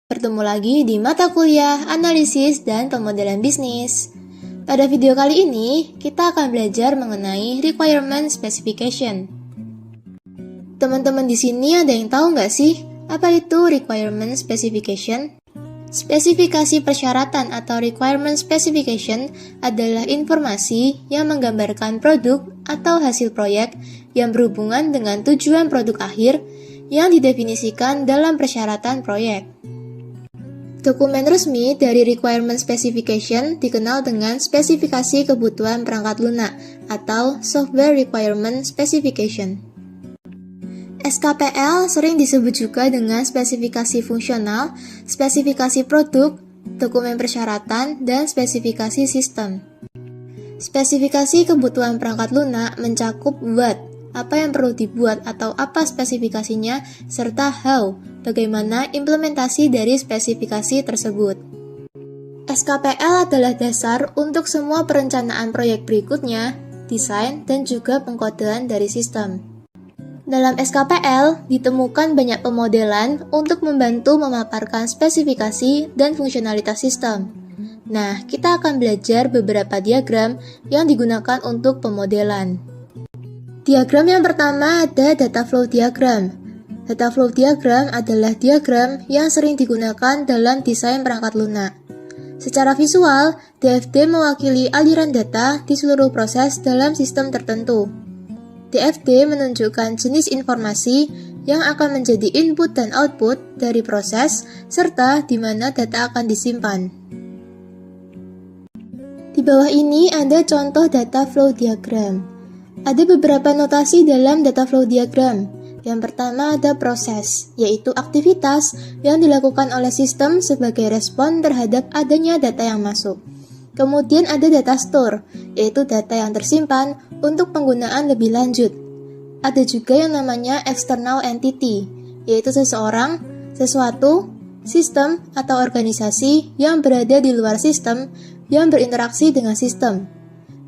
Bertemu lagi di mata kuliah Analisis dan Pemodelan Bisnis. Pada video kali ini, kita akan belajar mengenai Requirement Specification. Teman-teman di sini ada yang tahu nggak sih, apa itu Requirement Specification? Spesifikasi persyaratan atau Requirement Specification adalah informasi yang menggambarkan produk atau hasil proyek yang berhubungan dengan tujuan produk akhir yang didefinisikan dalam persyaratan proyek. Dokumen resmi dari Requirement Specification dikenal dengan Spesifikasi Kebutuhan Perangkat Lunak atau Software Requirement Specification. SKPL sering disebut juga dengan spesifikasi fungsional, spesifikasi produk, dokumen persyaratan, dan spesifikasi sistem. Spesifikasi kebutuhan perangkat lunak mencakup what, apa yang perlu dibuat atau apa spesifikasinya, serta how, bagaimana implementasi dari spesifikasi tersebut. SKPL adalah dasar untuk semua perencanaan proyek berikutnya, desain, dan juga pengkodean dari sistem. Dalam SKPL, ditemukan banyak pemodelan untuk membantu memaparkan spesifikasi dan fungsionalitas sistem. Nah, kita akan belajar beberapa diagram yang digunakan untuk pemodelan. Diagram yang pertama ada data flow diagram. Data flow diagram adalah diagram yang sering digunakan dalam desain perangkat lunak. Secara visual, DFD mewakili aliran data di seluruh proses dalam sistem tertentu. DFD menunjukkan jenis informasi yang akan menjadi input dan output dari proses, serta di mana data akan disimpan. Di bawah ini ada contoh data flow diagram. Ada beberapa notasi dalam data flow diagram. Yang pertama ada proses, yaitu aktivitas yang dilakukan oleh sistem sebagai respon terhadap adanya data yang masuk. Kemudian ada data store, yaitu data yang tersimpan untuk penggunaan lebih lanjut. Ada juga yang namanya external entity, yaitu seseorang, sesuatu, sistem, atau organisasi yang berada di luar sistem yang berinteraksi dengan sistem.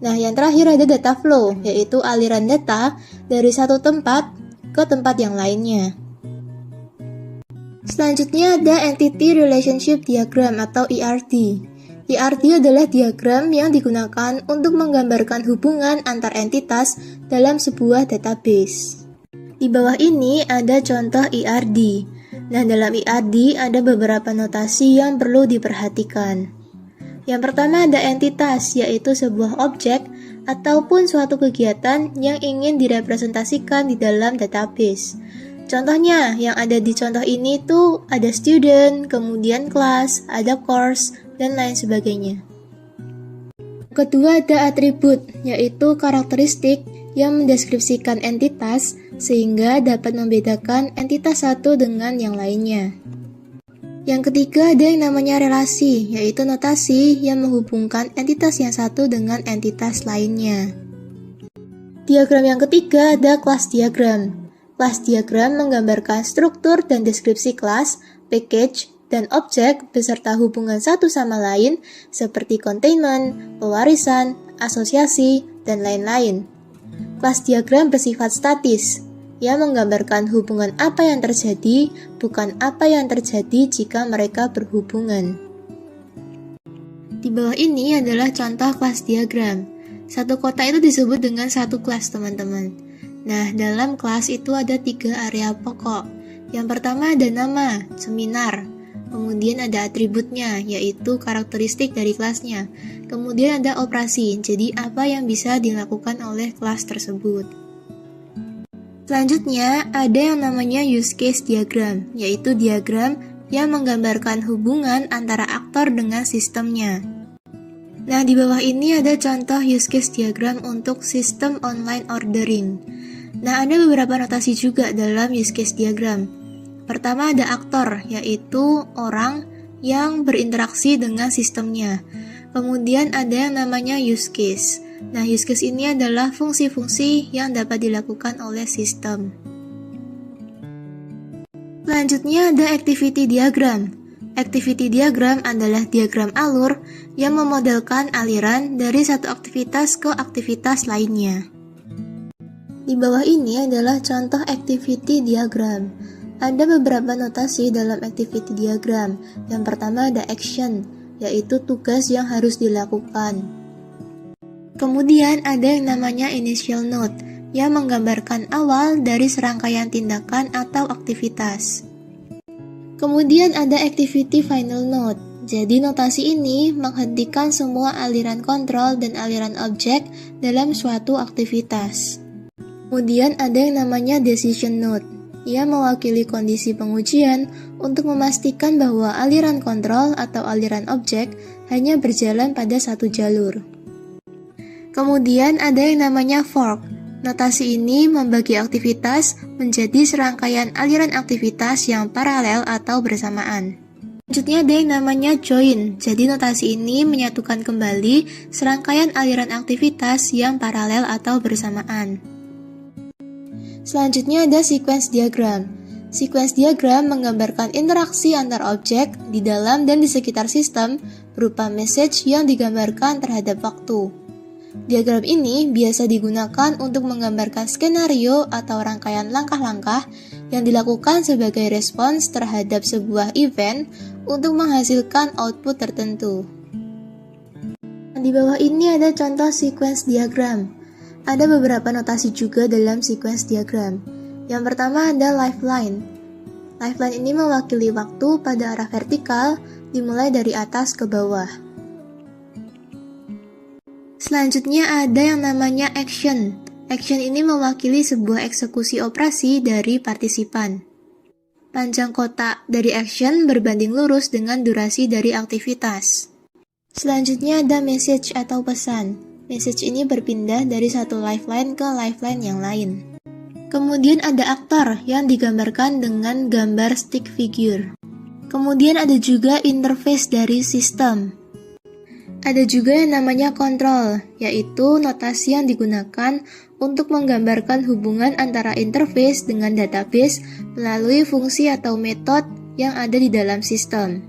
Nah, yang terakhir ada data flow, yaitu aliran data dari satu tempat ke tempat yang lainnya. Selanjutnya ada Entity Relationship Diagram atau ERD. ERD adalah diagram yang digunakan untuk menggambarkan hubungan antar entitas dalam sebuah database. Di bawah ini ada contoh ERD. Nah, dalam ERD ada beberapa notasi yang perlu diperhatikan. Yang pertama ada entitas, yaitu sebuah objek ataupun suatu kegiatan yang ingin direpresentasikan di dalam database. Contohnya, yang ada di contoh ini tuh ada student, kemudian class, ada course, dan lain sebagainya. Kedua ada atribut, yaitu karakteristik yang mendeskripsikan entitas sehingga dapat membedakan entitas satu dengan yang lainnya. Yang ketiga ada yang namanya relasi, yaitu notasi yang menghubungkan entitas yang satu dengan entitas lainnya. Diagram yang ketiga ada kelas diagram. Kelas diagram menggambarkan struktur dan deskripsi kelas, package, dan objek beserta hubungan satu sama lain seperti containment, pewarisan, asosiasi, dan lain-lain. Kelas diagram bersifat statis, yang menggambarkan hubungan apa yang terjadi, bukan apa yang terjadi jika mereka berhubungan. Di bawah ini adalah contoh kelas diagram. Satu kotak itu disebut dengan satu kelas, teman-teman. Nah, dalam kelas itu ada 3 area pokok. Yang pertama ada nama, seminar. Kemudian ada atributnya, yaitu karakteristik dari kelasnya. Kemudian ada operasi, jadi apa yang bisa dilakukan oleh kelas tersebut. Selanjutnya, ada yang namanya use case diagram, yaitu diagram yang menggambarkan hubungan antara aktor dengan sistemnya. Nah, di bawah ini ada contoh use case diagram untuk sistem online ordering. Nah, ada beberapa notasi juga dalam use case diagram. Pertama ada aktor, yaitu orang yang berinteraksi dengan sistemnya. Kemudian ada yang namanya use case. Nah, use case ini adalah fungsi-fungsi yang dapat dilakukan oleh sistem. Selanjutnya ada activity diagram. Activity diagram adalah diagram alur yang memodelkan aliran dari satu aktivitas ke aktivitas lainnya. Di bawah ini adalah contoh activity diagram. Ada beberapa notasi dalam activity diagram. Yang pertama ada action, yaitu tugas yang harus dilakukan. Kemudian ada yang namanya initial note, yang menggambarkan awal dari serangkaian tindakan atau aktivitas. Kemudian ada activity final note. Jadi notasi ini menghentikan semua aliran kontrol dan aliran objek dalam suatu aktivitas. Kemudian ada yang namanya decision note. Ia mewakili kondisi pengujian untuk memastikan bahwa aliran kontrol atau aliran objek hanya berjalan pada satu jalur. Kemudian ada yang namanya fork. Notasi ini membagi aktivitas menjadi serangkaian aliran aktivitas yang paralel atau bersamaan. Selanjutnya ada yang namanya join. Jadi notasi ini menyatukan kembali serangkaian aliran aktivitas yang paralel atau bersamaan. Selanjutnya ada sequence diagram. Sequence diagram menggambarkan interaksi antar objek di dalam dan di sekitar sistem berupa message yang digambarkan terhadap waktu. Diagram ini biasa digunakan untuk menggambarkan skenario atau rangkaian langkah-langkah yang dilakukan sebagai respons terhadap sebuah event untuk menghasilkan output tertentu. Di bawah ini ada contoh sequence diagram. Ada beberapa notasi juga dalam sequence diagram. Yang pertama ada lifeline. Lifeline ini mewakili waktu pada arah vertikal dimulai dari atas ke bawah. Selanjutnya ada yang namanya action. Action ini mewakili sebuah eksekusi operasi dari partisipan. Panjang kotak dari action berbanding lurus dengan durasi dari aktivitas. Selanjutnya ada message atau pesan. Message ini berpindah dari satu lifeline ke lifeline yang lain. Kemudian ada aktor yang digambarkan dengan gambar stick figure. Kemudian ada juga interface dari sistem. Ada juga yang namanya control, yaitu notasi yang digunakan untuk menggambarkan hubungan antara interface dengan database melalui fungsi atau metode yang ada di dalam sistem.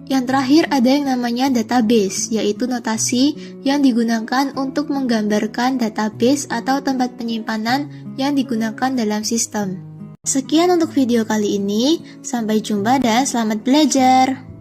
Yang terakhir ada yang namanya database, yaitu notasi yang digunakan untuk menggambarkan database atau tempat penyimpanan yang digunakan dalam sistem. Sekian untuk video kali ini, sampai jumpa dan selamat belajar!